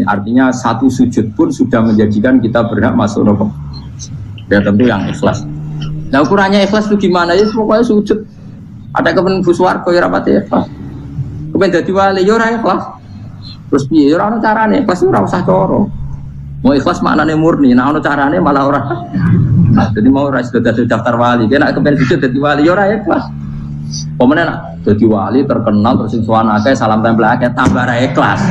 Artinya satu sujud pun sudah menjadikan kita berhak masuk neraka. Ya tentu yang ikhlas. Nah ukurannya ikhlas itu gimana ya? Pokoknya sujud. Ada kepen buswarga ya rapati ikhlas. Kepen dadi wali ya ora ikhlas. Terus piye ya ora ono carane, ikhlas ora usah cara. Mau ikhlas maknane murni, nah ono carane malah ora. Nah, jadi mau ora sudah daftar wali, kena kepen sujud dadi wali ya ora ikhlas. Pemene nak dadi wali terkenal terus sing sowan akeh salam tempel akeh tambah ra ikhlas.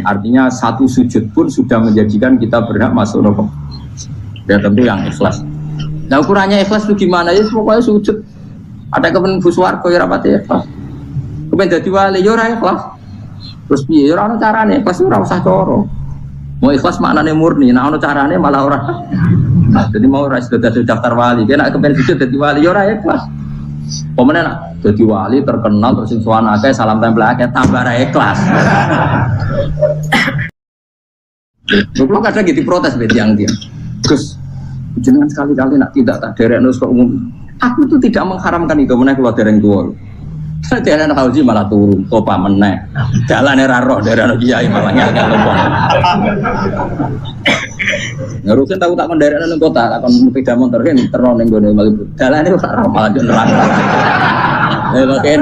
Artinya satu sujud pun sudah menjadikan kita berhak masuk neraka. Ya tentu yang ikhlas. Nah ukurannya ikhlas itu gimana ya? Pokoknya sujud. Ada kepen buswarga ya rapati ikhlas. Kepen dadi wali ya ora ikhlas. Terus piye ya ora ono carane, ikhlas ora usah cara. Mau ikhlas maknane murni, nah ono carane malah ora. Nah, jadi mau ora sudah daftar wali, kena kepen sujud dadi wali ya ora ikhlas. Pemene nak dadi wali terkenal terus sing sowan akeh salam tempel akeh tambah ra ikhlas. Lho kadang gitu protes be tiang-tiang. Gus, jenengan sekali-kali nak tidak tak derekno kok umum. Aku tuh tidak mengharamkan itu meneh kula dereng tuwa. Jalan haji malah turun, topa meneh. Dalane ra roh derek kiai malah ngel-ngel lompong. Ngurusin tahu tak mendarat nang kota, akan sepeda motor kan terus ning gone Malibu. Dalane ora roh malah yo neraka. Lha kan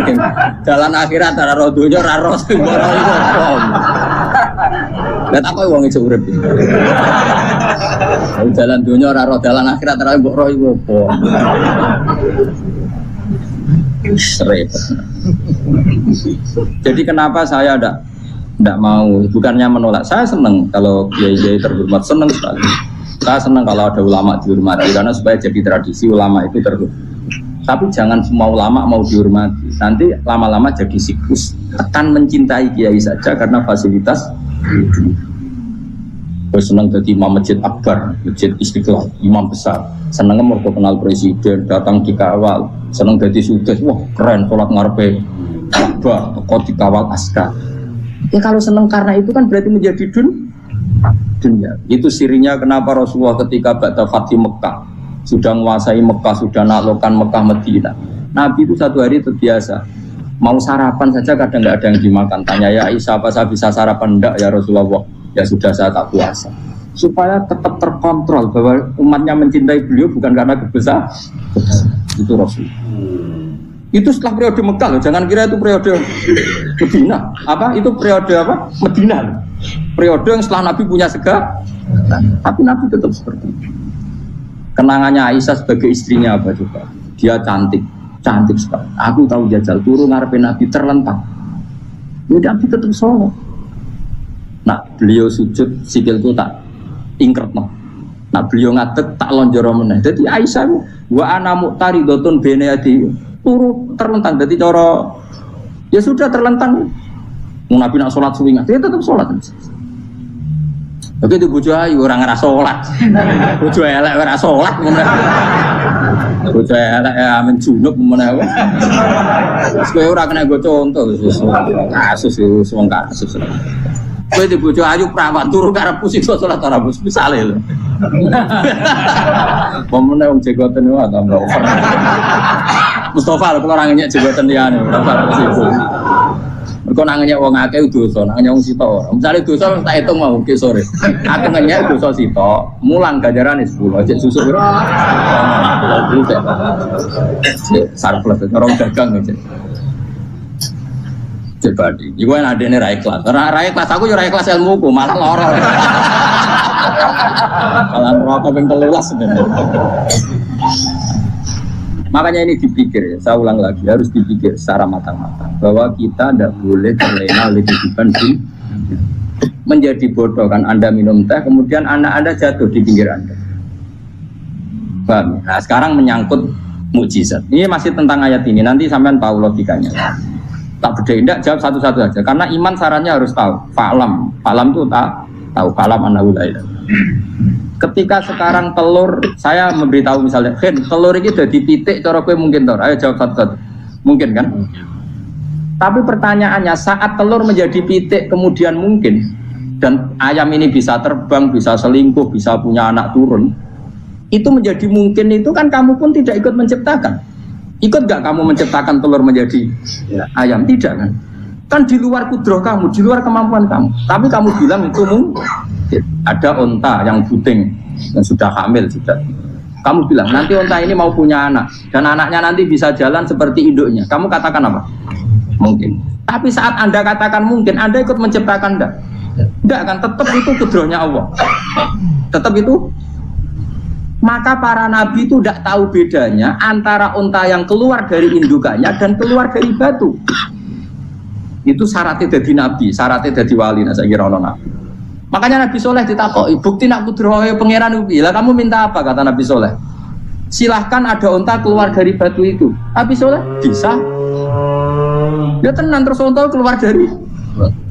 jalan akhirat ora roh donya ora roh sing ora iku. Lah tak kowe wong iso urip. Jalan donya ora roh, jalan akhirat ora mbok roh iku apa. Repot. Jadi kenapa saya tidak mau, bukannya menolak, saya senang kalau kiai-kiai terhormat, senang sekali. Saya senang kalau ada ulama dihormati karena supaya jadi tradisi ulama itu terhormat. Tapi jangan semua ulama mau dihormati, nanti lama-lama jadi siklus. Akan mencintai kiai saja karena fasilitas. Terus senang jadi imam masjid akbar, masjid Istiqlal, imam besar. Senang mau kenal presiden, datang dikawal. Senang jadi sugih, wah keren, sholat ngarepe Ka'bah, kok dikawal askar. Ya kalau senang karena itu kan berarti menjadi dunia. Itu sirinya kenapa Rasulullah ketika ba'da Fathi Mekah sudah menguasai Mekah, sudah naklukkan Mekah Madinah. Nabi itu satu hari terbiasa. Mau sarapan saja kadang nggak ada yang dimakan. Tanya ya Aisyah, apa saya bisa sarapan? Enggak ya Rasulullah. Ya sudah saya tak puasa. Supaya tetap terkontrol bahwa umatnya mencintai beliau bukan karena kebesaran. Itu Rasul. Itu setelah periode Mekah loh, jangan kira itu periode Medina. Apa? Itu periode apa? Medina. Periode yang setelah Nabi punya segala. Tapi Nabi tetap seperti itu. Kenangannya Aisyah sebagai istrinya apa juga? Dia cantik sekali. Aku tahu jajal turun ngarepe Nabi terlentang. Ya Nabi tetap sholat. Nah, beliau sujud sikilku tak ingkret no. Nah, beliau ngadeg tak lonjoro meneh. Jadi Aisyah wa ana muqtaridotun bene adi turu terlentang. Jadi cara ya sudah terlentang. Nabi nak sholat suwi dia tetap sholat. Tapi itu bojo ayu orang ora sholat. Bojo elek ora sholat meneh. Bojo elek amen junub meneh. Kowe ora kena go contoh kasus wong kasus. Kowe di bojo ayu prawan turu karep pusing sholat ora misale lho. Pemene wong jegoten wae ta mbok. Mustofa lho kula ora ngenyek jegoten liyane. Mergo nang ngenyek wong akeh dosa, nang ngenyek wong sitok. Misale dosa tak hitung mau ke sore. Aku ngenyek dosa sitok, mulang ganjarane 10. Cek susuk piro? Sarplus orang dagang aja. Coba di, juga yang ada ini raih kelas. Raih kelas aku juga raih kelas ilmuku, malah lorong. Kalau merokok yang terlelas sebenarnya. Makanya ini dipikir ya, saya ulang lagi harus dipikir secara matang-matang bahwa kita tidak boleh terlena oleh kehidupan menjadi bodoh kan. Anda minum teh, kemudian anak Anda jatuh di pinggir Anda. Paham? Nah sekarang menyangkut mukjizat. Ini masih tentang ayat ini. Nanti sampean tahu logikanya. Tak beda, tidak jawab satu-satu aja. Karena iman sarannya harus tahu. Fa'lam itu tak tahu. Fa'lam annahu la ilaha. Ketika sekarang telur, saya memberitahu misalnya, telur ini udah dipitik, cara kowe mungkin tor. Ayo jawab satu-satu. Mungkin kan? Tapi pertanyaannya, saat telur menjadi pitik kemudian mungkin, dan ayam ini bisa terbang, bisa selingkuh, bisa punya anak turun, itu menjadi mungkin itu kan kamu pun tidak ikut menciptakan. Ikut gak kamu menciptakan telur menjadi ayam? Tidak kan? Kan di luar kudroh kamu, di luar kemampuan kamu. Tapi kamu bilang itu mungkin. Ada unta yang buting, yang sudah hamil sudah. Kamu bilang nanti unta ini mau punya anak dan anaknya nanti bisa jalan seperti induknya. Kamu katakan apa? Mungkin. Tapi saat Anda katakan mungkin, Anda ikut menciptakan enggak? Enggak kan? Tetap itu kudrohnya Allah. Tetap itu. Maka para nabi itu tidak tahu bedanya antara unta yang keluar dari indukannya dan keluar dari batu. Itu syaratnya jadi nabi, syaratnya jadi wali. Nah, saya kira orang nabi. Makanya Nabi Soleh ditakoki, bukti nak kudrohe pangeran ubi. Lah kamu minta apa? Kata Nabi Soleh. Silahkan ada unta keluar dari batu itu. Nabi Soleh bisa. Dia tenan terus unta keluar dari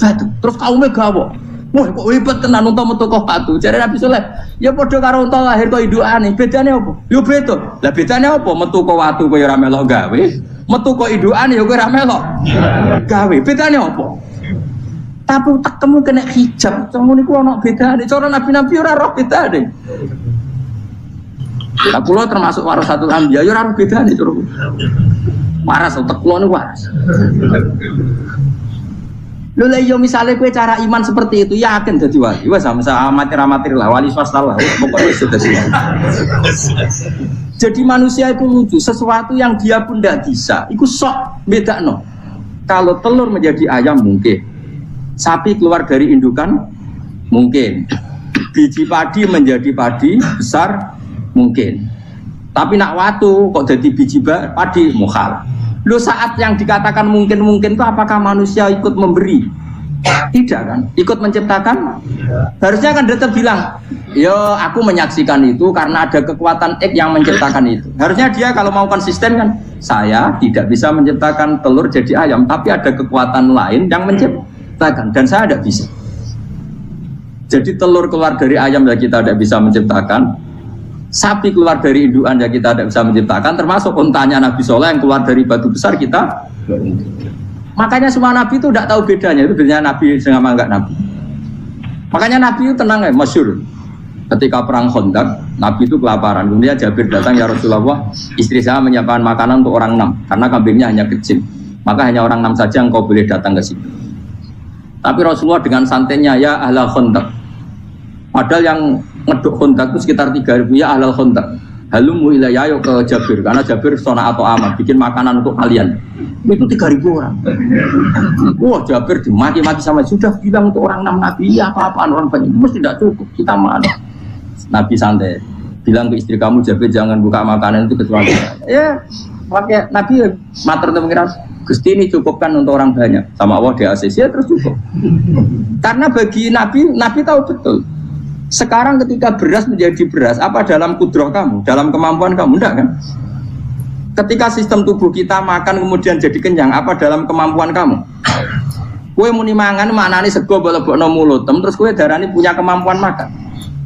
batu. Terus kaumnya gawo. Wah kok hebat tenan unta metu kok batu. Jadi Nabi Soleh, ya padha karo unta lahir kok indukane. Bedane apa? Yo beda. Lah bedane apa? Metu kok watu kowe ora melok gawe. Metu kok indukane ya kowe ora melok gawe. Bedane apa? Tapi utakmu kena hijab, kamu niku ana bedane. Cara nabi-nabi ora roh bedane. Lah kula termasuk warasatul anbiya ya ora roh bedane cara. Waras utek kula niku waras. Lho lah yo misale kowe cara iman seperti itu yakin dadi wali. Wes sama amatir-amatir lah wali swasta lah. Pokoknya sudah siap. Jadi manusia itu lucu, sesuatu yang dia pun tidak bisa. Iku sok bedakno. Kalau telur menjadi ayam mungkin. Sapi keluar dari indukan mungkin, biji padi menjadi padi besar mungkin, tapi nak watu kok jadi biji padi mukhal. Lo saat yang dikatakan mungkin itu apakah manusia ikut memberi? Tidak kan? Ikut menciptakan? Harusnya kan tetap bilang, yo aku menyaksikan itu karena ada kekuatan X yang menciptakan itu. Harusnya dia kalau mau konsisten kan, saya tidak bisa menciptakan telur jadi ayam, tapi ada kekuatan lain yang menciptakan. Dan saya tidak bisa. Jadi telur keluar dari ayam ya kita tidak bisa menciptakan. Sapi keluar dari indukan ya kita tidak bisa menciptakan. Termasuk untanya Nabi Soleh yang keluar dari batu besar kita. Makanya semua Nabi itu tidak tahu bedanya. Itu bedanya Nabi sama enggak Nabi. Makanya Nabi itu tenang ya, masyhur. Ketika perang Khandaq, Nabi itu kelaparan. Kemudian Jabir datang, ya Rasulullah, istri saya menyiapkan makanan untuk orang 6 karena kambingnya hanya kecil. Maka hanya orang 6 saja yang kau boleh datang ke sini. Tapi Rasulullah dengan santainya, ya ahlal Khandaq. Padahal yang ngeduk Khandaq itu sekitar 3.000, ya ahlal Khandaq. Halumu ilayya ke Jabir, karena Jabir sona atau aman, bikin makanan untuk kalian. Itu 3.000 orang. Wah Jabir dimaki-maki sama, sudah bilang untuk orang 6 Nabi, ya apa-apaan orang banyak, mesti tidak cukup, kita mana. Nabi santai, bilang ke istri kamu, Jabir jangan buka makanan itu kecuali ya, pakai Nabi matur pengiran. Gusti ini cukupkan untuk orang banyak sama Allah di ACC ya terus cukup. Karena bagi Nabi tahu betul. Sekarang ketika beras menjadi beras, apa dalam kudroh kamu, dalam kemampuan kamu, enggak kan? Ketika sistem tubuh kita makan kemudian jadi kenyang, apa dalam kemampuan kamu? Kue muni mangan maknane sego bolebokno mulut, terus kue darani punya kemampuan makan.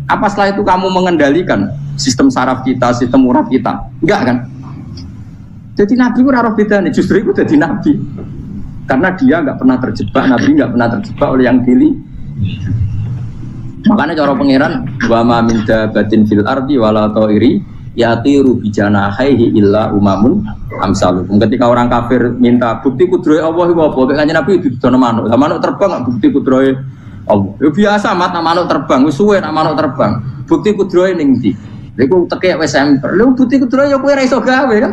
Apa setelah itu kamu mengendalikan sistem saraf kita, sistem urap kita? Enggak kan? Jadi Nabi itu rara beda nih, justru itu jadi Nabi karena dia nggak pernah terjebak, Nabi nggak pernah terjebak oleh yang pilih. Makanya cara pangeran wa ma min dabatin fil ardi wala ta'iri yatiru bi janahihi illa umamun amsalukum. Ketika orang kafir minta bukti kudrohe Allah iku apa? Kanjeng Nabi didono manuk. Lah manuk terbang bukti kudrohe Allah. Ya biasa mat manuk terbang, wis suwe nak manuk terbang. Bukti kudrohe ning ndi? Lha iku tekek wis emper. Lha bukti kudrohe ya kowe ora iso gawe kan?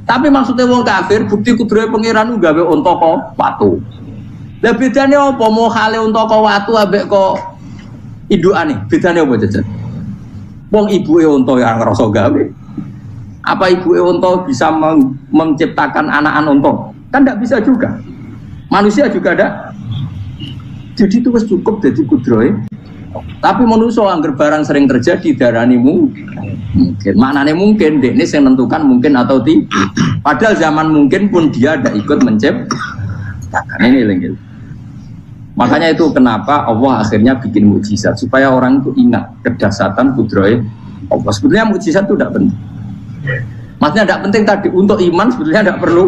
Tapi maksudnya wong kafir bukti kudrohe pangeran ku gawe unta kok watu. Lah bedane apa mau hale unta kok watu ambek kok indukane? Bedane apa jajan? Wong ibuke unta ya ngrasa gawe. Apa ibuke unta bisa menciptakan anak-anak unta? Kan tidak bisa juga. Manusia juga ada. Jadi itu cukup jadi kudrohe. Tapi manusia anggar barang sering terjadi darani mungkin. Maknanya mungkin, dekne yang menentukan mungkin atau tidak. Padahal zaman mungkin pun dia tidak ikut menciptakan ini lagi. Makanya itu kenapa Allah akhirnya bikin mukjizat supaya orang itu ingat kedahsyatan kudrohe Allah. Sebetulnya mukjizat itu tidak penting. Maksudnya tidak penting tadi untuk iman sebetulnya tidak perlu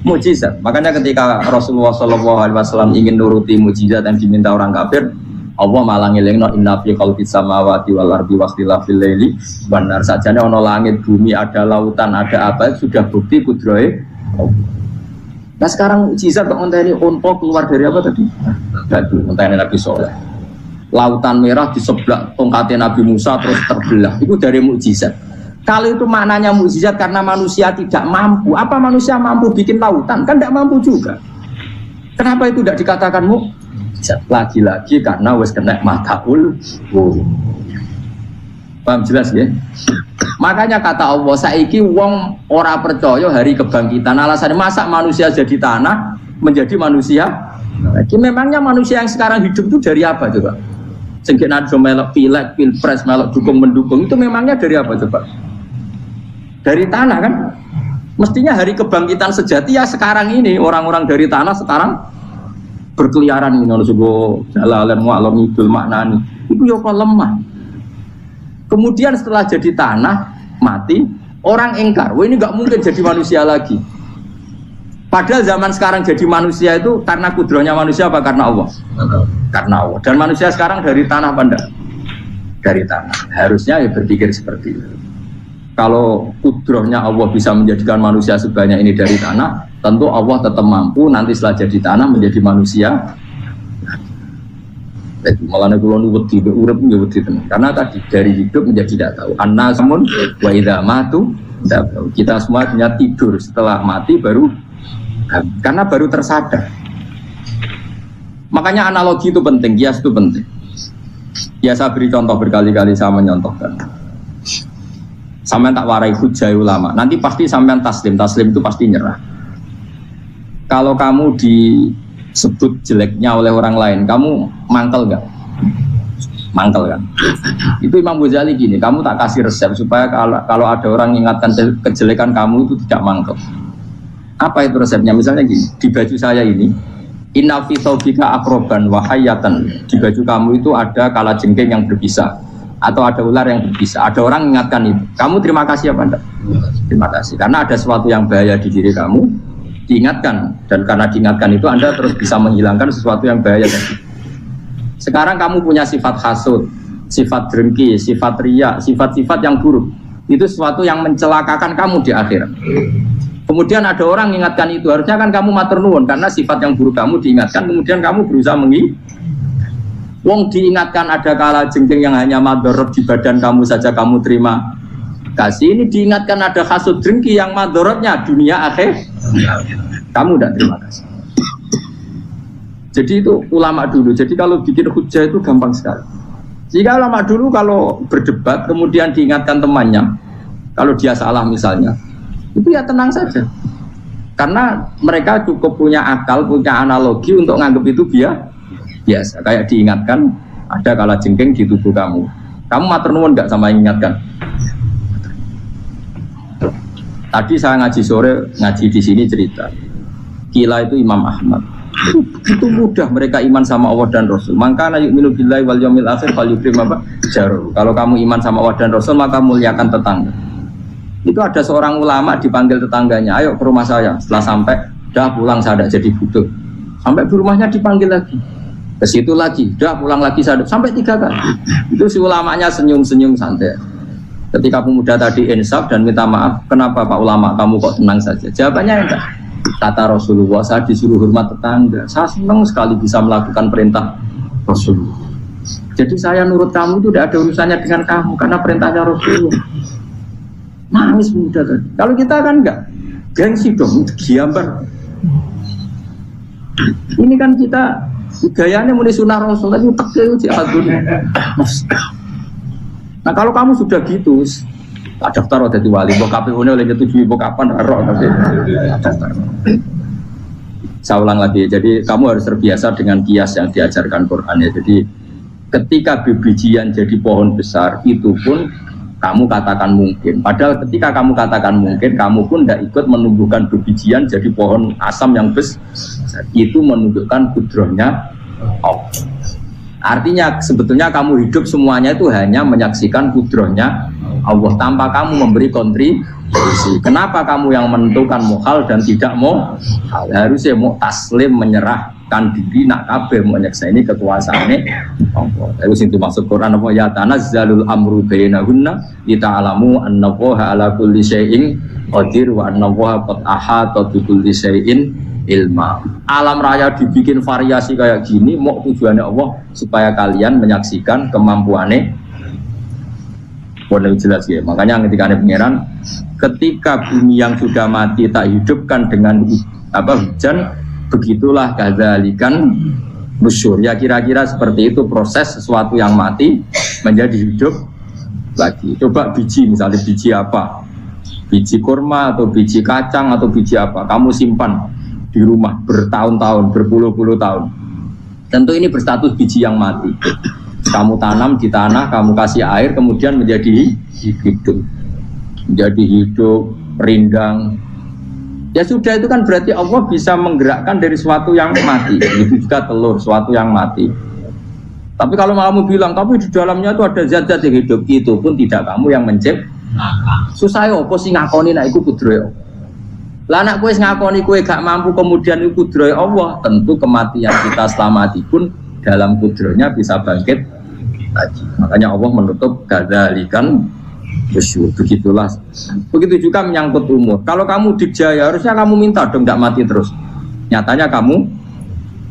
mukjizat. Makanya ketika Rasulullah SAW ingin nuruti mukjizat yang diminta orang kafir, Allah malah ngelingno inna fi khalqis samawati wal ardi wakhtilafil laili wan nar. Sajane ana langit, bumi, ada lautan, ada apa sudah bukti kudrohe Allah. Nah sekarang mukjizat kok ngenteni unta keluar dari apa tadi? Batu, ngenteni Nabi Soleh. Lautan merah di sebelah tongkatnya Nabi Musa terus terbelah. Itu dari mukjizat. Kalau itu maknanya mukjizat karena manusia tidak mampu. Apa manusia mampu bikin lautan? Kan tidak mampu juga. Kenapa itu tidak dikatakan mukjizat? Lagi-lagi karena wis kena mataul. Paham jelas ya? Makanya kata Allah, saiki wong ora percaya hari kebangkitan. Alasannya masa manusia jadi tanah menjadi manusia? Memangnya manusia yang sekarang hidup itu dari apa coba? Sengkit nado melok pileg, pilpres, melok dukung mendukung itu memangnya dari apa coba? Dari tanah kan? Mestinya hari kebangkitan sejati ya sekarang ini orang-orang dari tanah sekarang berkeliaran ini oleh sebuah jalalan mu'alam idul maknani itu ya kok lemah. Kemudian setelah jadi tanah mati orang engkar, wah ini nggak mungkin jadi manusia lagi. Padahal zaman sekarang jadi manusia itu karena kudrohnya manusia apa karena Allah? Karena Allah. Dan manusia sekarang dari tanah apa enggak? Dari tanah. Harusnya ya berpikir seperti itu. Kalau kudrohnya Allah bisa menjadikan manusia sebanyak ini dari tanah, tentu Allah tetap mampu nanti setelah jadi tanah menjadi manusia. Malah kula nu wedi urip nggih wedi tenan. Karena tadi dari hidup menjadi tidak tahu. Annasamun wa idza matu tidak tahu. Kita semua punya tidur setelah mati baru karena baru tersadar. Makanya analogi itu penting, kias itu penting. Ya saya beri contoh berkali-kali saya menyontohkan. Sampean tak warai hujah ulama. Nanti pasti sampean taslim itu pasti nyerah. Kalau kamu disebut jeleknya oleh orang lain, kamu mangkel nggak? Mangkel kan? Itu Imam Ghazali gini, kamu tak kasih resep supaya kalau ada orang mengingatkan kejelekan kamu itu tidak mangkel. Apa itu resepnya? Misalnya gini, di baju saya ini, inna fi thawbika akroban wa hayatan. Di baju kamu itu ada kalajengking yang berbisa atau ada ular yang berbisa. Ada orang mengingatkan itu. Kamu terima kasih apa enggak? Terima kasih. Karena ada sesuatu yang bahaya di diri kamu, diingatkan. Dan karena diingatkan itu Anda terus bisa menghilangkan sesuatu yang bahaya tadi. Sekarang kamu punya sifat hasud, sifat dengki, sifat riya, sifat-sifat yang buruk. Itu sesuatu yang mencelakakan kamu di akhirat. Kemudian ada orang mengingatkan itu, harusnya kan kamu matur nuwun karena sifat yang buruk kamu diingatkan, kemudian kamu berusaha wong diingatkan ada kalajengking yang hanya madorot di badan kamu saja kamu terima kasih. Ini diingatkan ada hasud dengki yang madorotnya dunia akhir, kamu tidak terima kasih. Jadi itu ulama dulu. Jadi kalau bikin hujah itu gampang sekali. Jika ulama dulu kalau berdebat kemudian diingatkan temannya, kalau dia salah misalnya, itu ya tenang saja, karena mereka cukup punya akal, punya analogi untuk nganggap itu biasa. Kayak diingatkan ada kalajengking di tubuh kamu matur nuwun nggak sama ingatkan. Tadi saya ngaji sore, ngaji di sini cerita Kila itu Imam Ahmad itu mudah mereka iman sama Allah dan Rasul. Maka yu'minu billahi wal yaumil akhir falyukrim apa jaru. Kalau kamu iman sama Allah dan Rasul maka muliakan tetangga. Itu ada seorang ulama dipanggil tetangganya, ayo ke rumah saya. Setelah sampai, dah pulang saya tidak jadi butuh. Sampai di rumahnya dipanggil lagi, ke situ lagi, dah pulang lagi saya sampai 3 kali. Itu si ulamanya senyum-senyum santai. Ketika pemuda tadi insaf dan minta maaf, kenapa Pak Ulama kamu kok tenang saja? Jawabannya enggak. Kata Rasulullah, saya disuruh hormat tetangga. Saya senang sekali bisa melakukan perintah Rasulullah. Jadi saya nurut kamu itu tidak ada urusannya dengan kamu karena perintahnya Rasulullah. Nangis muda kan. Kalau kita kan enggak, gengsi dong, giambar. Ini kan kita gayanya mulai sunnah Rasul, tapi tekil jihad dunia. Nah kalau kamu sudah gitu, tak daftar jadi wali, bok KPU-nya oleh ketujui bok kapan, roh tapi daftar. Saya ulang lagi, jadi kamu harus terbiasa dengan kias yang diajarkan Quran ya. Jadi ketika bibijian jadi pohon besar, itu pun kamu katakan mungkin. Padahal ketika kamu katakan mungkin, kamu pun tidak ikut menumbuhkan bibijian jadi pohon asam yang besar. Itu menunjukkan kudrohnya Allah. Artinya sebetulnya kamu hidup semuanya itu hanya menyaksikan kudrohnya Allah tanpa kamu memberi kontribusi. Kenapa kamu yang menentukan muhal dan tidak mau? Harusnya mau taslim, menyerahkan diri nak kabeh mau nyekseni kekuasaane Allah. Itu sing dimaksud Quran apa ya tanazzalul amru bainahunna lita'lamu annallaha ala kulli syai'in qadir wa annallaha qad ahata bi kulli syai'in ilma. Alam raya dibikin variasi kayak gini, mau tujuannya Allah supaya kalian menyaksikan kemampuannya. Boleh jelas ya. Makanya ketika ada pangeran, ketika bumi yang sudah mati tak hidupkan dengan hujan, begitulah kadzalikan nusyur. Ya kira-kira seperti itu proses sesuatu yang mati menjadi hidup lagi. Coba biji, misalnya biji apa? Biji kurma atau biji kacang atau biji apa? Kamu simpan di rumah bertahun-tahun, berpuluh-puluh tahun. Tentu ini berstatus biji yang mati. Kamu tanam di tanah, kamu kasih air, kemudian menjadi hidup. Menjadi hidup, rindang. Ya sudah, itu kan berarti Allah bisa menggerakkan dari sesuatu yang mati. Itu juga telur, sesuatu yang mati. Tapi kalau kamu bilang, tapi di dalamnya itu ada zat-zat yang hidup, itu pun tidak kamu yang menciptakan. Susah ya apa sih ngakoni nek iku kudrohe. Lah nek kowe ngakoni kowe gak mampu kemudian iku kudrohe Allah, tentu kematian kita selamati pun dalam kudrohnya bisa bangkit lagi. Makanya Allah menutup kadzalikan nusyur. Begitulah. Begitu juga menyangkut umur. Kalau kamu dijaya harusnya kamu minta dong gak mati terus. Nyatanya kamu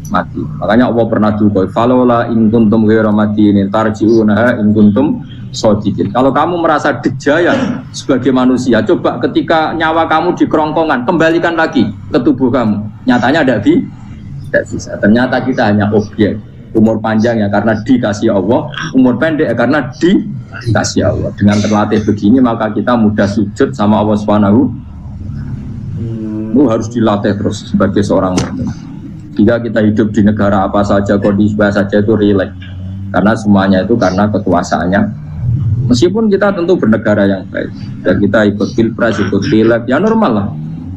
mati. Makanya Allah pernah juga falola in kuntum ghairu madinin tarji'unaha in kuntum shodiqin. Kalau kamu merasa dijaya sebagai manusia, coba ketika nyawa kamu di kerongkongan, kembalikan lagi ke tubuh kamu. Nyatanya tidak bisa. Ternyata kita hanya objek. Umur panjang ya karena dikasih Allah, umur pendek ya karena dikasih Allah. Dengan terlatih begini maka kita mudah sujud sama Allah Subhanahu. Itu harus dilatih terus sebagai seorang mukmin. Jika kita hidup di negara apa saja, kondisi apa saja itu rileks. Karena semuanya itu karena kekuasaannya. Meskipun kita tentu bernegara yang baik dan kita ikut pilpres, ikut pileg, ya normal lah.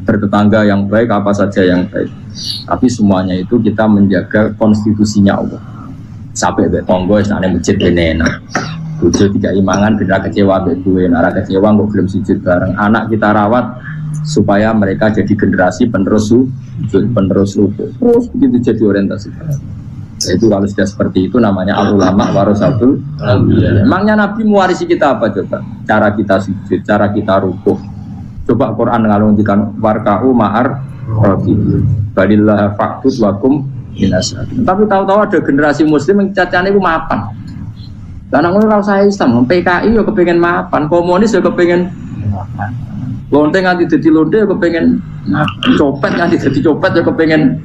Bertetangga yang baik, apa saja yang baik. Tapi semuanya itu kita menjaga konstitusinya Allah. Sampai betonggo, sana masjid ini enak. Tujuh tiga imangan, benar kecewa beduin, arah kecewa nggak belum sujud bareng. Anak kita rawat supaya mereka jadi generasi penerus sujud, penerus rukuk. Terus begitu jadi orientasi. Itu kalau sudah seperti itu namanya al-ulama warasatul anbiya. Emangnya Nabi mewarisi kita apa coba? Cara kita sujud, cara kita rukuk. Coba Quran ngalungkan warka'u ma'ar rabbih. Balillah fa'bud wakum minasad. Tapi tahu-tahu ada generasi muslim yang cacane iku mapan. Lah nang ngono ora usah Islam, PKI yo kepengin mapan, komunis yo kepengin mapan. Lonte nganti dadi lonte yo kepengin copet nganti dadi copet yo kepengin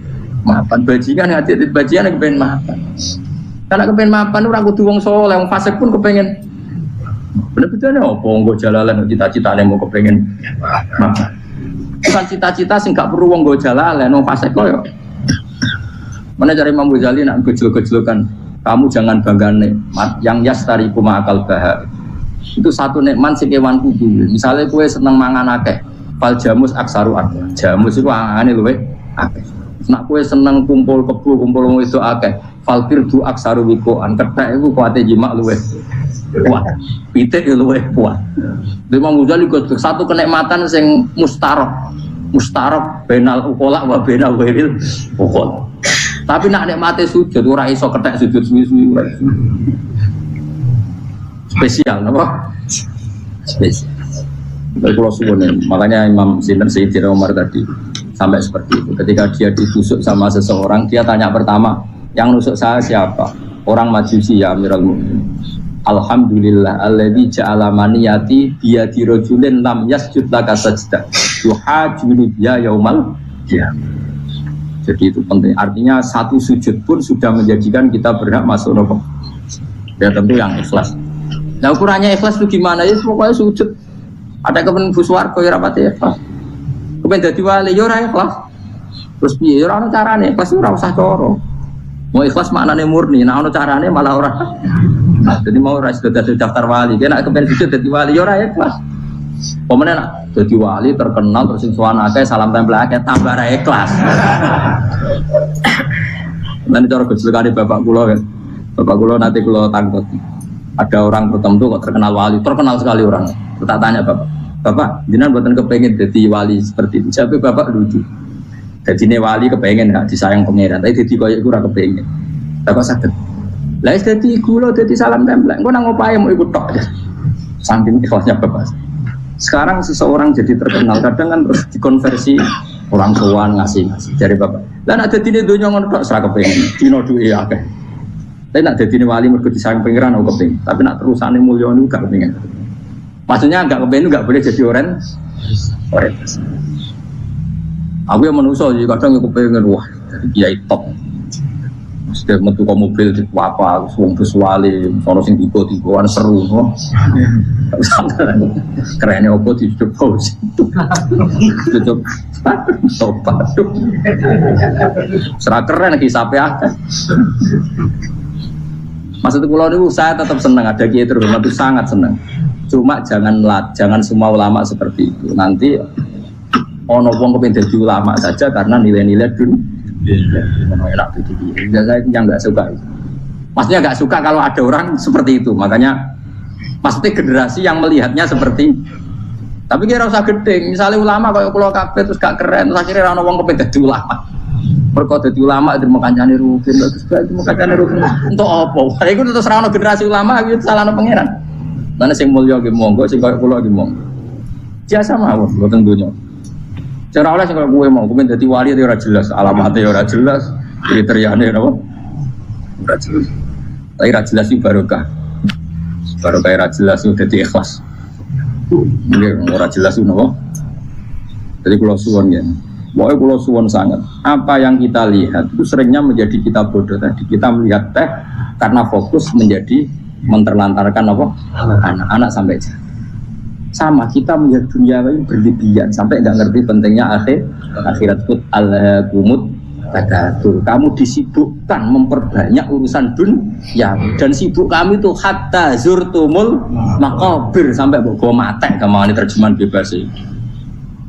mapan, bajingan hati bajingan yang kepengen mapan. Karena kepengen mapan orang kudu wong soleh, wong fasik pun kepengen. Bener-bener apa nggo jalalan cita-citane mau kepengen mapan. Bukan cita-cita sing gak perlu wong nggo jalalan, wong fasik kok ya. Mana cari Imam Ghazali nak gejol-gejolkan, kamu jangan bangga nikmat yang yastariku ma'akal bahar. Itu satu nikmat sing kewan kudu. Misalnya kowe seneng mangan akeh, fal jamus aksaru akeh. Jamus iku angane luwih akeh. Nak kue seneng kumpul kebu, kumpul wong itu akeh. Falkir du aksaru wikoan, kethek iku kuwate jimak luweh kuat. Pitik yo luweh kuat. Imam Ghazali kok satu kenikmatan sing mustarok benal ukola wa benal wiril ukol. Tapi nak nikmate sujud ora iso kethek sujud suwi-suwi. Spesial napa? Spesial. Kalau suwun, makanya Imam Sinten Sayyidina Umar tadi sampai seperti itu. Ketika dia ditusuk sama seseorang, dia tanya pertama, yang nusuk saya siapa? Orang Majusi ya Amirul Mukminin. Alhamdulillah alladzi ja'ala maniyati biyadi rajulin lam yasjud laka sajdah. Yuhajuni biya yaumal qiyamah. Jadi itu penting. Artinya satu sujud pun sudah menjadikan kita berhak masuk neraka. Ya tentu yang ikhlas. Nah ukurannya ikhlas itu gimana? Ya pokoknya sujud. Ada kepen buswarga ya rapati ikhlas. Kepen dadi wali ya ora ikhlas. Terus piye ya ora ono carane, ikhlas ora usah cara. Mau ikhlas maknane murni, nek ono carane malah ora. Nah, jadi mau ora sudah daftar wali, nek kepen sujud dadi wali ya ora ikhlas. Pemene nak dadi wali terkenal terus sing sowan akeh salam tempel akeh tambah ra ikhlas. Lan cara gejolakane bapak kula kan. Bapak kula nanti kula tangkut. Ada orang tertentu kok terkenal wali, terkenal sekali orang. Tak tanya bapak, jenengan buatan kepengen jadi wali seperti itu. Siapa bapak lucu. Jadi ini wali kepengen nggak disayang pangeran, tapi jadi koyok kurang kepengen. Bapak sakit. Lah jadi gula, jadi salam tempel. Engko nang opahe mau ikut tok. Saking ikhlasnya bapak. Sekarang seseorang jadi terkenal, kadang kan terus dikonversi orang tuan ngasih dari bapak. Dan ada dini dunia ngono tok serak kepengen, dino duwe akeh. Tapi nak dadi wali mergo disayang pangeran aku kepengen. Tapi nak terusane mulya niku gak kepengen. Maksudnya gak kepengen gak boleh jadi orang. Aku yang manusia jadi kadang aku kepengen wah jadi kiai top. Setiap metu ke mobil di apa, suang visuali, sono sing tiba-tibaan seru, no. Kerennya opo di hidup pause, hidup sobat, serah keren lagi sampai akhir. Maksud pulau itu saya tetap senang ada kiai terhormat itu sangat senang. Cuma jangan semua ulama seperti itu. Nanti ono wong kepengen jadi ulama saja karena nilai-nilai dulu. Enak itu saya yang nggak suka itu. Maksudnya nggak suka kalau ada orang seperti itu. Makanya maksudnya generasi yang melihatnya seperti. Tapi kira usah gede. Misalnya ulama kalau keluar kafe terus gak keren. Terus akhirnya orang ngomong kepengen jadi ulama. Berkau jadi ulama itu makanya rugi. Terus itu makanya rugi. Untuk apa? Itu terus orang generasi ulama itu salah pangeran. Mana sing mulia ge monggo, sing kaya kula ge monggo. Biasa mawon, mboten donya. Cara oleh sing kaya kowe mau, kowe dadi wali ora jelas, alamate ora jelas, kriteriane napa? Ora jelas. Tapi ora jelas iki barokah. Barokah ora jelas yo dadi ikhlas. Nggih, ora jelas napa? Jadi kula suwun ya. Pokoknya kula suwun sangat. Apa yang kita lihat itu seringnya menjadi kita bodoh tadi. Kita melihat teh karena fokus menjadi menterlantarkan apa? Anak-anak sampai jatuh. Sama kita melihat dunia ini berlebihan sampai nggak ngerti pentingnya akhirat pun al-kumut takatur. Kamu disibukkan memperbanyak urusan dunia dan sibuk kami itu hatta zurtumul maqabir sampai bawa mate sama ini terjemahan bebas sih.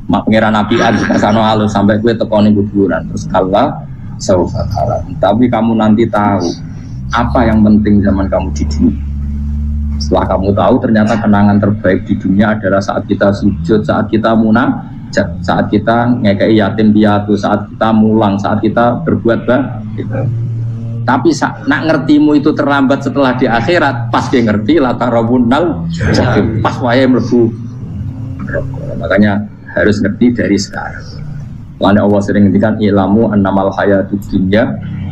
Pangeran Nabi Adi kasano halus sampai gue tekoni kuburan terus Allah saufa ta'ala. Tapi kamu nanti tahu apa yang penting zaman kamu di dunia. Setelah kamu tahu ternyata kenangan terbaik di dunia adalah saat kita sujud, saat kita munajat, saat kita ngekei yatim piatu, saat kita mulang, saat kita berbuat baik. Tapi nak ngertimu itu terlambat setelah di akhirat, pas dia ngerti latarabunal, pas wae mlebu. Makanya harus ngerti dari sekarang. Karena Allah sering ngendikan ilamu annamal hayatud dunya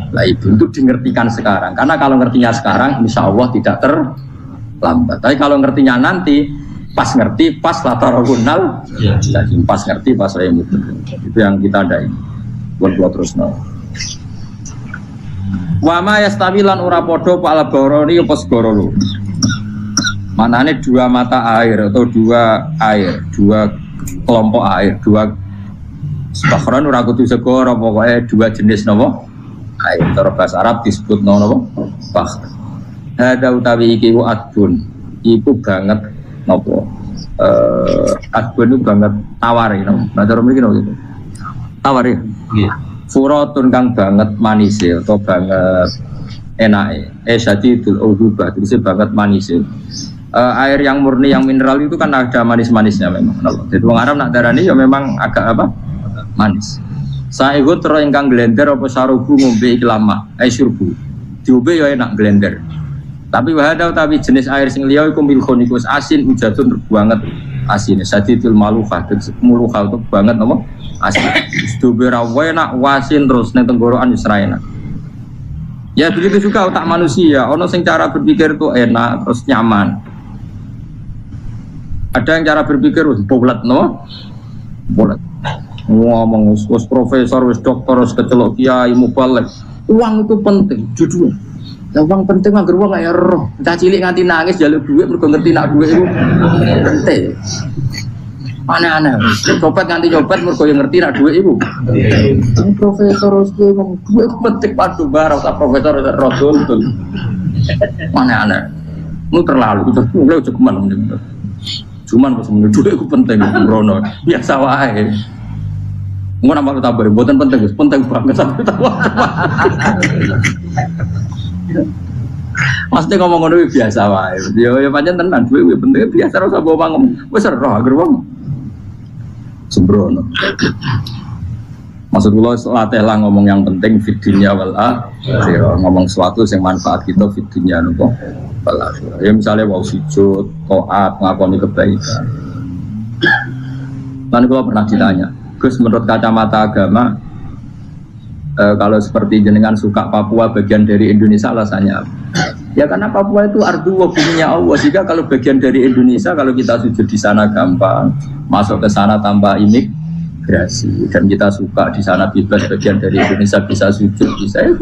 lah itu untuk dimengertikan sekarang. Karena kalau ngertinya sekarang, insya Allah tidak terlambat. Tapi kalau ngertinya nanti, pas ngerti, pas latarabunal, jadi pas ngerti, pas remut. Itu yang kita ada ini. Buat terus no. Wama yastawilan ora podo pala boroni pos gorolo. Manane dua mata air atau dua kelompok air, dua bahron ora kudu segoro pokoknya dua jenis nopo. Air cara bahasa Arab disebut nopo bah. Ada utawi iki ku adbun. Iku banget nopo. Adbun itu banget tawar ya. Nah cara mriki nopo gitu. Tawar ya. Nggih. Furatun kang banget manis atau banget enake. Syadidul udubah itu banget manis. Air yang murni yang mineral itu kan ada manis-manisnya memang. Jadi wong Arab nak darani ya memang agak apa? Manis. Saeho terus ingkang glender apa sarubu ngombe iki lama, syurbu. Diombe ya enak glender. Tapi wahada utawi jenis air sing liya iku milkhun iku asin ujatun banget asin. Sadidul maluha, muluha itu banget apa? Asin. Diombe ra enak wasin terus ning tenggorokan wis ra enak. Ya begitu juga otak manusia, ono sing cara berpikir itu enak terus nyaman. Ada yang cara berpikir bulat no? Bulat. Ngomong wis profesor, wis dokter, wis kecelok kiai mubalek. Uang itu penting, jujur. Ya uang penting agar uang kaya roh. Cah cilik nganti nangis jaluk duit mergo ngerti nak duit itu penting. Aneh-aneh. Copet nganti copet mergo yang ngerti nak duit itu. Ini profesor wis ngomong duit penting padu barang tak profesor roh tuntun. Aneh-aneh. Mu terlalu itu mulai cukuman. Cuman pas menurut duit itu penting Rono. Biasa wae. Mau nama kita beri, buatan penting banget sampai tahu. Pasti ngomong ngono biasa wae. Ya pancen tenan duwe penting biasa ora usah bawa ngomong. Wis roh agar wong sembrono. Maksud kula latih lah ngomong yang penting fid dunya wal akhirah. Ngomong sesuatu yang manfaat kita fid dunya nopo wal akhirah. Ya misalnya wau sujud, taat, ngakoni kebaikan. Lan kula pernah ditanya Gus menurut kacamata agama kalau seperti jenengan suka Papua bagian dari Indonesia alasannya apa? Ya karena Papua itu ardu wa buminya Allah. Jika kalau bagian dari Indonesia kalau kita sujud di sana gampang, masuk ke sana tanpa imigrasi dan kita suka di sana bebas bagian dari Indonesia bisa sujud bisa ya.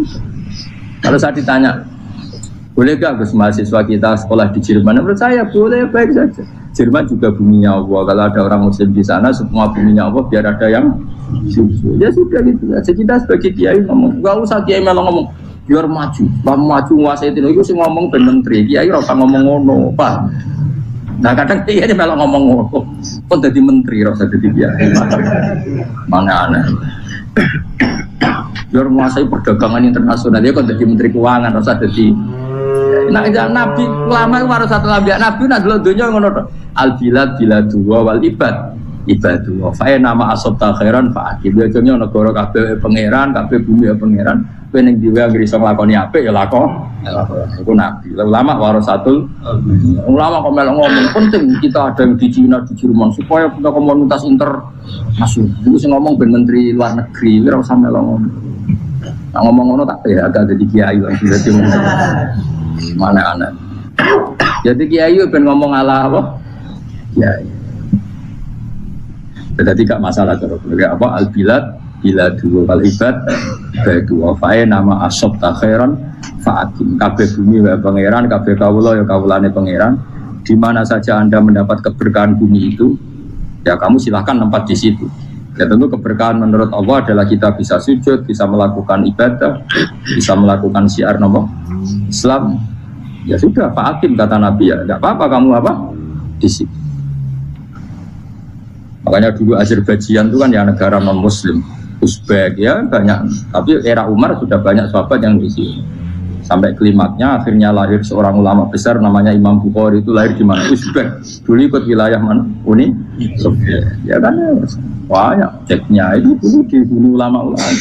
Kalau saya ditanya boleh gak Gus mahasiswa kita sekolah di Jerman? Menurut saya boleh, baik saja. Jerman juga buminya Allah. Kalau ada orang Muslim di sana, semua buminya Allah. Biar ada yang susu. Ya sudah gitu. Jadi kita sebagai kiai ngomong, gak usah kiai malah ngomong biar maju, maju nguasai itu sih ngomong ben menteri. Kiai rasa ngomong ngono, Pak. Nah kadang kiai malah ngomong ngono. Kok jadi menteri rasa jadi kiai. Mana aneh. Biar menguasai perdagangan internasional dia kok jadi menteri keuangan rasa jadi. Nah, Nabi ulama itu harus satu nabi. Nabi nak dulu dunia ngono al bilad biladu wal ibad ibadu. Fa nama asabta khairan fa akib. Biasanya negara kabeh pangeran, kabeh bumi pangeran. Kowe ning diwe anggere iso nglakoni apik ya lakon. Iku nabi. Ulama warasatul ulama kok melok ngomong penting kita ada yang di Cina di Jerman supaya punya komunitas internasional. Iku sing ngomong ben menteri luar negeri ora usah melok ngomong. Nah, ngomong ngono tak ya agak jadi kiai lan dadi mana anak. Jadi kiai ben ngomong ala apa? Kiai. Jadi gak masalah terus. Apa al bilad biladu wal ibad baitu wa fa nama asab ta khairan fa akim kabeh bumi wa pangeran kabeh kawula ya kawulane pangeran. Di mana saja Anda mendapat keberkahan bumi itu ya kamu silahkan tempat di situ. Ya tentu keberkahan menurut Allah adalah kita bisa sujud, bisa melakukan ibadah, bisa melakukan syiar nama Islam. Ya sudah, Pak Hakim kata Nabi ya, tidak apa-apa kamu apa di situ. Makanya dulu Azerbaijan itu kan ya negara non Muslim, Uzbek ya banyak. Tapi era Umar sudah banyak sahabat yang di sini. Sampai klimaknya akhirnya lahir seorang ulama besar namanya Imam Bukhari itu lahir di mana? Uzbek. Dulu ikut wilayah mana? Uni Soviet. Ya kan ya. Banyak ceknya itu dulu dibunuh ulama-ulama.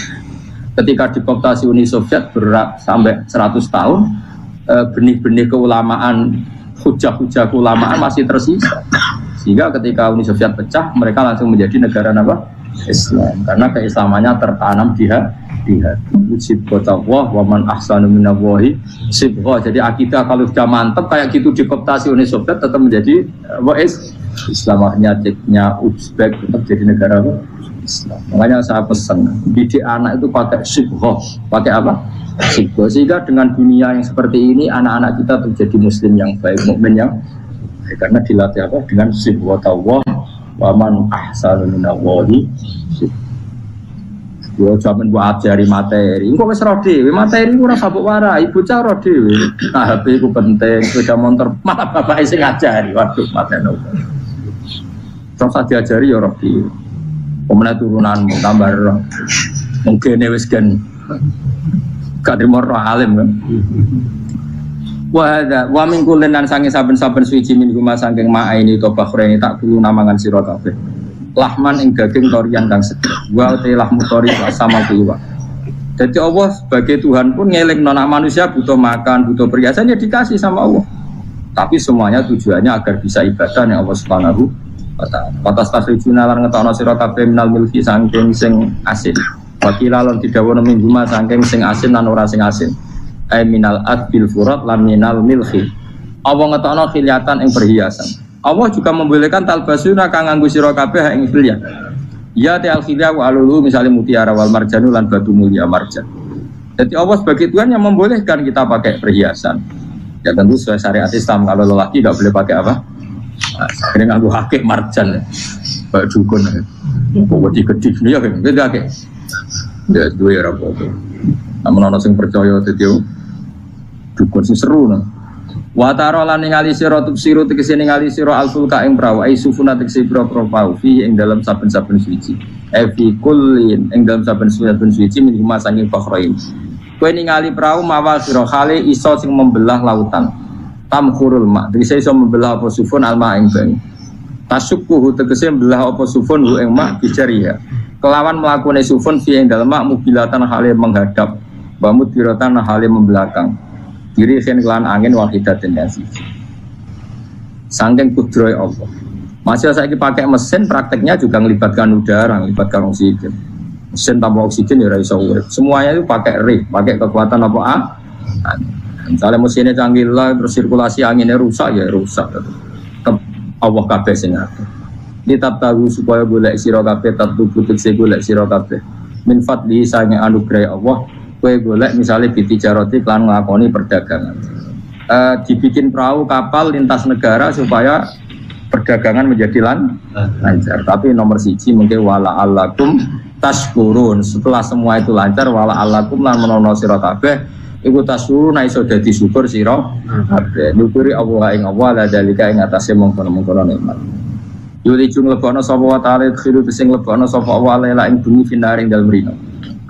Ketika dikooptasi Uni Soviet berat sampai 100 tahun, benih-benih keulamaan, hujah-hujah keulamaan masih tersisa. Sehingga ketika Uni Soviet pecah, mereka langsung menjadi negara apa? Islam. Karena keislamannya tertanam di hati. Sibghatullah wa man ahsanu minallahi sibghah. Jadi akidah kalau sudah mantap kayak gitu dikooptasi Uni Soviet tetap menjadi Islamnya ceknya Uzbek tetap jadi negara Islam. Makanya saya pesan didik anak itu pakai sibghah. Pakai apa? Sibghah. Sehingga dengan dunia yang seperti ini anak-anak kita menjadi muslim yang baik, mukmin yang baik. Karena dilatih apa? Dengan sibghatullah wa man ahsanu minallahi sibghah. Yo jaman buat ajari materi. Engko wis ro dhewe, materi ku ora sabuk warai, bocah ro dhewe. Nah, HP ku penting, sepeda motor malah bapak sing ngajari. Waduh, mateni. Terus diajari ya ro dhewe. Pemene turunanmu tambah ro. Mungkin wis gen gak trimo ro alim kan. Wa min kullin lan sange saben-saben suci min guma saking ma'aini to bakhreni tak kulo namangan sira kabeh. Lahman ing daging torian kang seger. Wa te lahmu tori sama kuwa. Jadi Allah sebagai Tuhan pun ngeling anak manusia butuh makan, butuh perhiasan ya dikasih sama Allah. Tapi semuanya tujuannya agar bisa ibadah yang Allah Subhanahu wa taala. Patas tasrijuna lan ngetokno sira kabeh minal milki saking sing asin. Wakila lan didhawuhna minggu ma saking sing asin lan ora sing asin. Ai minal adbil furat lan minal milki. Allah ngetokno khiliatan ing perhiasan. Allah juga membolehkan talbasuna kang nganggo sira kabeh ing khilya. Ya ta'al khilya wa alulu misalnya mutiara wal marjanu lan batu mulia marjan. Jadi Allah sebagai Tuhan yang membolehkan kita pakai perhiasan. Ya tentu sesuai syariat Islam. Kalau lelaki enggak boleh pakai apa? Akhirnya nganggo hakik marjan. Kayak dukun. Kok digedhi ya kan beda akeh. Ya duwe ora apa-apa. Namun ana sing percaya dadi dukun sing seru nah. Wa taro lan ningali sira tubsiru tegese ningali sira alfulka ing prawu ai sufuna tegese pro-pro pau fi ing dalam saben-saben suci fi kullin ing dalam saben-saben suci min masanging fakhrain kowe ningali prawu mawa sira khale iso sing membelah lautan tamkhurul ma tegese iso membelah apa sufun alma ing banyu tasukkuhu tegese membelah apa sufun hu ing ma bijariya kelawan mlakune sufun fi ing dalam ma mubilatan hale menghadap wa mudbiratan hale membelakang diri khen kelan angin wahidatin dan siji. Sangking kudroy Allah. Masih saya pakai mesin, prakteknya juga melibatkan udara, melibatkan oksigen. Mesin tanpa oksigen ya iso urip. Semuanya itu pakai rig, pakai kekuatan apa? Misalnya mesinnya canggih lah, terus sirkulasi anginnya rusak ya rusak. Allah kabeh sing ngatur. Kitab tahu supaya golek sira kabeh tatu butuh se golek sira kabeh. Min fadli sange anugerah Allah, kowe golek misalnya bitijarati lan nglakoni perdagangan. Dibikin perahu kapal lintas negara supaya perdagangan menjadi lancar. Tapi nomor siji mungkin wala alakum tashkurun. Setelah semua itu lancar wala alakum lan menono sira kabeh iku tashkurun iso dadi syukur sira kabeh. Nyukuri Allah ing Allah la dalika ing atase mongkon-mongkon nikmat. Yuli jung lebono sapa wa ta'ala khiru sing lebono sapa wa la ing bumi finaring dalem rino.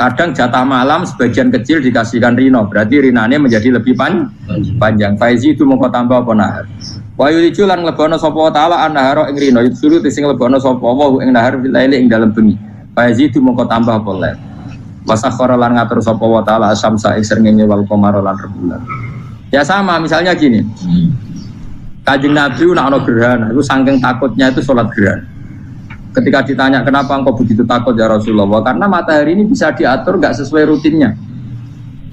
Kadang jatah malam sebagian kecil dikasihkan rino, berarti rinane menjadi lebih panjang. Faizi itu mongko tambah apa nahar. Wa yuli lan lebono sapa wa ta'ala annahara ing rino yusuru sing lebono sapa wa ing nahar laili ing dalem bengi. Faizi itu mongko tambah apa le. Wasakhara lan ngatur sapa wa ta'ala asyamsa ing srengenge wal qamara lan rembulan. Ya sama misalnya gini. Kanjeng Nabi nak ana gerhana, itu saking takutnya itu sholat gerhana. Ketika ditanya kenapa engkau begitu takut ya Rasulullah, karena matahari ini bisa diatur nggak sesuai rutinnya.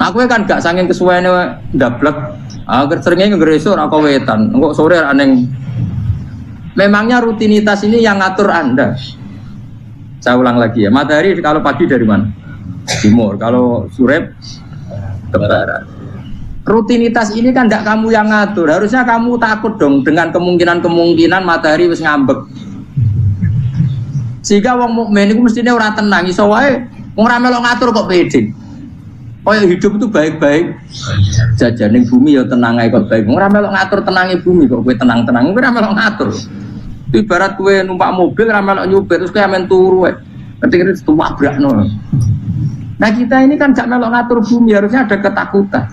Nah, aku kan nggak saking kesuaiannya ndablek. Agar seringnya ngeresur aku wetan, engkau sore aneh. Memangnya rutinitas ini yang ngatur Anda. Saya ulang lagi ya, matahari kalau pagi dari mana? Timur, kalau sore ke barat. Rutinitas ini kan tidak kamu yang ngatur. Harusnya kamu takut dong dengan kemungkinan matahari wis ngambek. Sehingga wong mukmin itu mestinya ora tenang, iso wae wong ora melok ngatur kok pede. Kaya hidup itu baik-baik. Jajane bumi ya tenang ae kok baik. Wong ora melok ngatur tenange bumi kok kowe tenang-tenang, kowe ora melok ngatur. Ibarat kowe numpak mobil ora melok nyupir terus kowe amen turu wae. Ketika itu tabrakno. Nah kita ini kan gak melok ngatur bumi, harusnya ada ketakutan.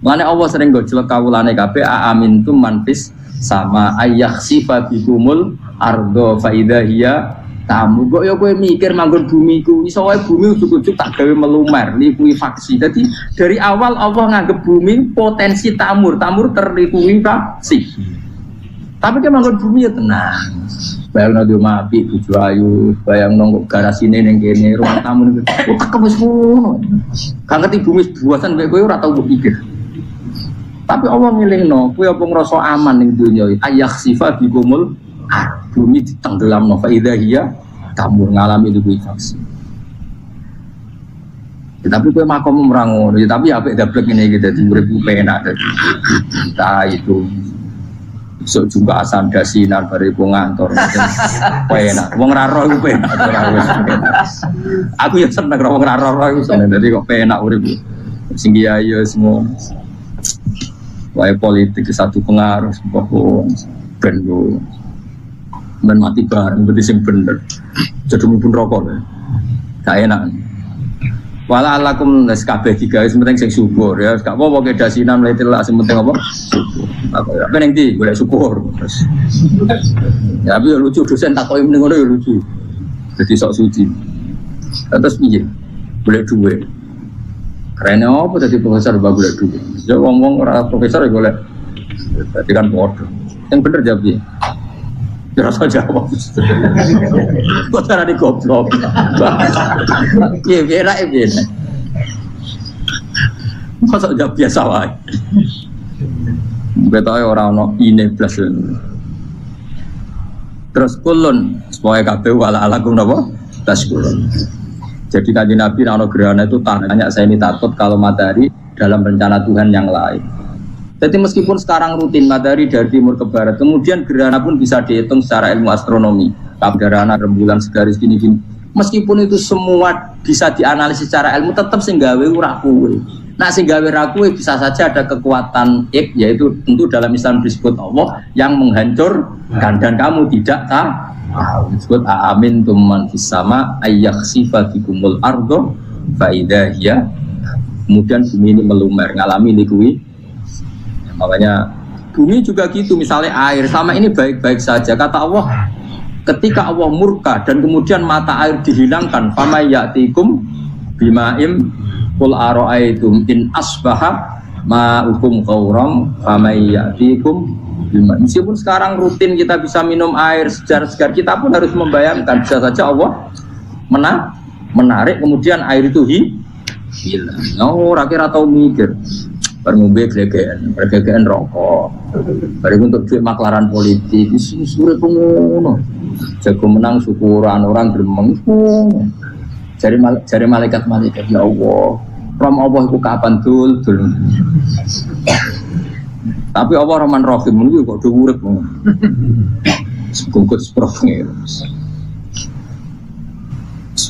Mane Allah sering gojlok kawulane kabeh amintum manfis sama ayakhsifa bikumul ardo fa idza hiya tamu kok ya kowe mikir manggon bumi ku iso wae bumi ujug-ujug tak gawe melumer likuifaksi. Jadi dari awal Allah nganggep bumi potensi tamur terlikuifaksi. Tapi kan manggon bumi ya tenang. Bayangno di omah apik bojo ayu, bayangno kok garasine ning kene ruang tamu niku tak wis ngono. Kan ngerti bumi buasan kowe ora tau mikir. Tapi Allah ngilingno, kowe apa ngrasa aman ning donya iki? Ayakhsifa bikumul bumi ditenggelamno fa idza hiya tamur ngalami likuifaksi. Tapi kowe makom merangono, tapi apik dablek ngene iki dadi urip penak dadi. Kita itu sok jumpa asan dasinan bariku ngantor. Penak. Wong ra roh iku penak ora wis penak. Aku ya seneng wong ra roh iku seneng dadi kok penak urip. Sing kiai semua. Wae politik satu pengaruh pokok ben yo men mati bareng berarti sing bener. Jadi pun rokok lho. Gak enak. Wala alakum nas kabeh digawe penting sing syukur ya. Gak apa-apa ke dasinan mletelah sing penting apa? Apa ya penting ndi golek syukur. Ya tapi lucu dosen takoki mending ngono ya lucu. Jadi sok suci. Terus piye? Golek duit. Karena apa tadi profesor bagus golek duit. Ya ngomong ora profesor ya golek. Berarti kan bodoh. Yang bener jawab ya. Ya rasa jawab. Kok cara di goblok. Iya biar biar. Masa jawab biasa wae. Betawe ora ono ini plus. Terus kulun supaya kabeh wala alakum napa? Taskulun. Jadi kanjeng Nabi ana gerhana itu tanya saya ini takut kalau matahari dalam rencana Tuhan yang lain. Jadi meskipun sekarang rutin matahari dari timur ke barat, kemudian gerhana pun bisa dihitung secara ilmu astronomi. Gerhana rembulan segaris gini-gini. Meskipun itu semua bisa dianalisis secara ilmu, tetap sing gawe ora kuwe. Nah sing gawe ra kuwe bisa saja ada kekuatan yaitu tentu dalam Islam disebut Allah yang menghancurkan dan kamu tidak tahu. Disebut amin tuman fis sama ayakhsifa bikumul ardo fa idza hiya. Kemudian bumi ini melumer ngalami likui. Makanya bumi juga gitu, misalnya air sama ini baik-baik saja. Kata Allah, ketika Allah murka dan kemudian mata air dihilangkan, fama ya'tikum bima'im qul ara'aitum in asbaha ma'ukum qawram fama ya'tikum Meskipun sekarang rutin kita bisa minum air segar-segar, kita pun harus membayangkan bisa saja Allah menarik kemudian air itu hilang. Oh, rakyat atau mikir ngombe glegeken rokok. Bari untuk duit maklaran politik, sore pengono. Jago menang syukuran orang gremeng. Jari malaikat ya Allah. Ram Allah itu kapan dul. Tapi Allah Rahman Rahim itu kok do urip. Sekungkut seprofnya.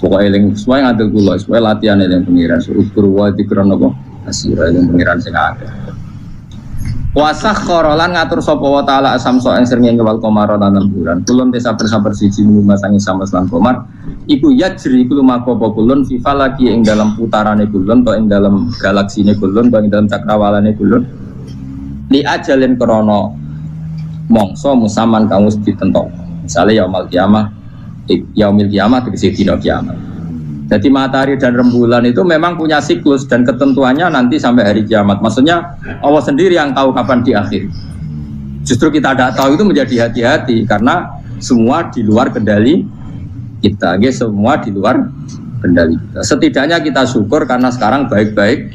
Pokoknya eling, supaya ngadil kula, supaya latihan eling pengiran. Ukur wa dikron apa? Asira eling pengiran sing akeh. Wasah korolan ngatur sapa wa taala asamso ing srengenge wal qamara lan bulan. Kulun te sabar-sabar siji masangi sama lan qamar. Iku yajri iku lumaku apa kulun fi falaki ing dalam putarane kulun to ing dalam galaksine kulun to ing dalam cakrawalane kulun. Li ajalin krana mangsa musaman kang wis ditentok. Misale yaumul kiamah tegese dina kiamat. Jadi matahari dan rembulan itu memang punya siklus dan ketentuannya nanti sampai hari kiamat. Maksudnya Allah sendiri yang tahu kapan diakhiri. Justru kita tidak tahu itu menjadi hati-hati karena semua di luar kendali kita. Semua di luar kendali kita. Setidaknya kita syukur karena sekarang baik-baik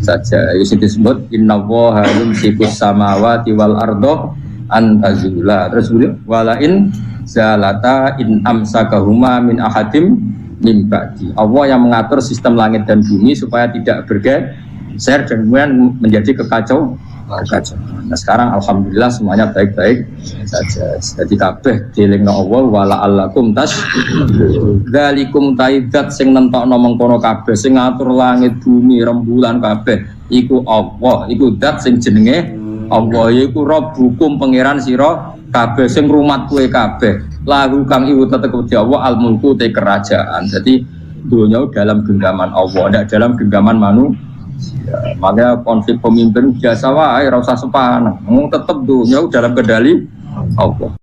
saja. Itu disebut innallaha yumsikus samawati wal ardo an tazula. Terus walain zalata in amsakahuma min ahadim mimba'di. Allah yang mengatur sistem langit dan bumi supaya tidak bergeser dan kemudian menjadi kekacauan. Nah sekarang alhamdulillah semuanya baik-baik saja. Jadi kabeh dilingna Allah wala allakum tas dzalikum taidat sing nentokno mengkono kabeh sing ngatur langit bumi rembulan kabeh iku Allah, iku zat sing jenenge Allah, yaiku Rabbukum pangeran sira kabeh sing rumat kowe kabeh. Lahu kang ibu tetep di Allah al-mulku te kerajaan. Jadi dunia dalam genggaman Allah, tidak dalam genggaman manusia. Makanya konflik pemimpin biasa wae, ora usah sepaneng. Tetep dunia dalam kendali Allah.